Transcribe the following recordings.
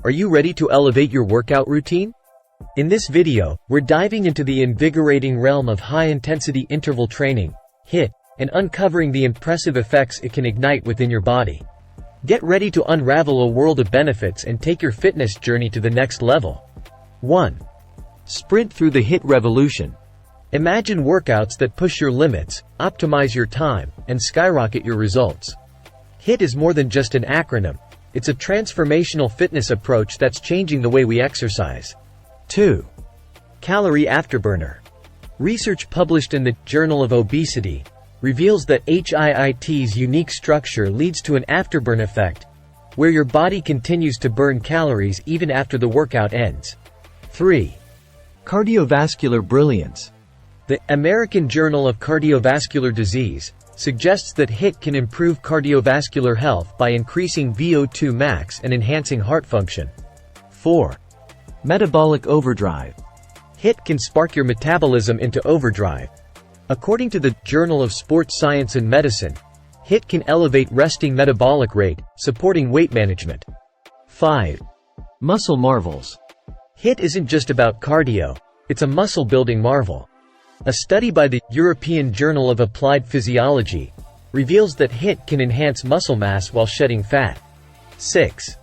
Are you ready to elevate your workout routine? In this video, we're diving into the invigorating realm of high-intensity interval training, HIIT, and uncovering the impressive effects it can ignite within your body. Get ready to unravel a world of benefits and take your fitness journey to the next level. 1. Sprint through the HIIT revolution. Imagine workouts that push your limits, optimize your time, and skyrocket your results. HIIT is more than just an acronym. It's a transformational fitness approach that's changing the way we exercise. 2. Calorie Afterburner. Research published in the Journal of Obesity reveals that HIIT's unique structure leads to an afterburn effect, where your body continues to burn calories even after the workout ends. 3. Cardiovascular brilliance. The American Journal of Cardiovascular Disease suggests that HIIT can improve cardiovascular health by increasing VO2 max and enhancing heart function. 4. Metabolic overdrive. HIIT can spark your metabolism into overdrive. According to the Journal of Sports Science and Medicine, HIIT can elevate resting metabolic rate, supporting weight management. 5. Muscle marvels. HIIT isn't just about cardio, it's a muscle-building marvel. A study by the European Journal of Applied Physiology reveals that HIIT can enhance muscle mass while shedding fat. 6.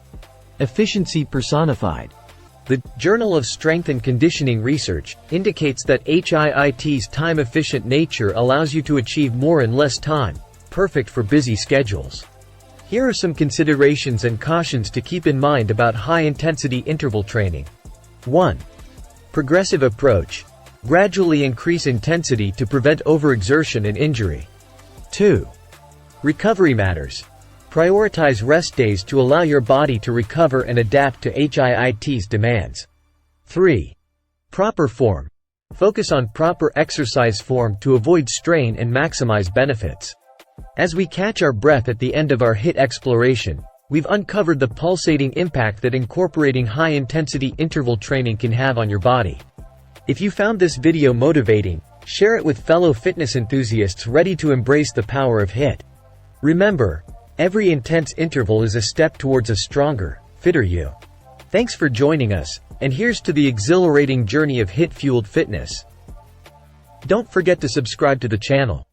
Efficiency personified. The Journal of Strength and Conditioning Research indicates that HIIT's time-efficient nature allows you to achieve more in less time, perfect for busy schedules. Here are some considerations and cautions to keep in mind about high-intensity interval training. 1. Progressive approach. Gradually increase intensity to prevent overexertion and injury. 2. Recovery matters. Prioritize rest days to allow your body to recover and adapt to HIIT's demands. 3. Proper form. Focus on proper exercise form to avoid strain and maximize benefits. As we catch our breath at the end of our HIIT exploration, we've uncovered the pulsating impact that incorporating high-intensity interval training can have on your body. If you found this video motivating, share it with fellow fitness enthusiasts ready to embrace the power of HIIT. Remember, every intense interval is a step towards a stronger, fitter you. Thanks for joining us, and here's to the exhilarating journey of HIIT-fueled fitness. Don't forget to subscribe to the channel.